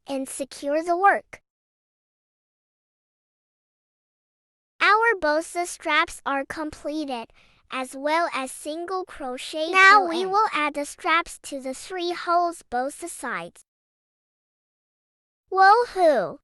and secure the work. Our boho straps are completed, as well as single crochet. Now we will add the straps to the 3 holes both sides. Woohoo!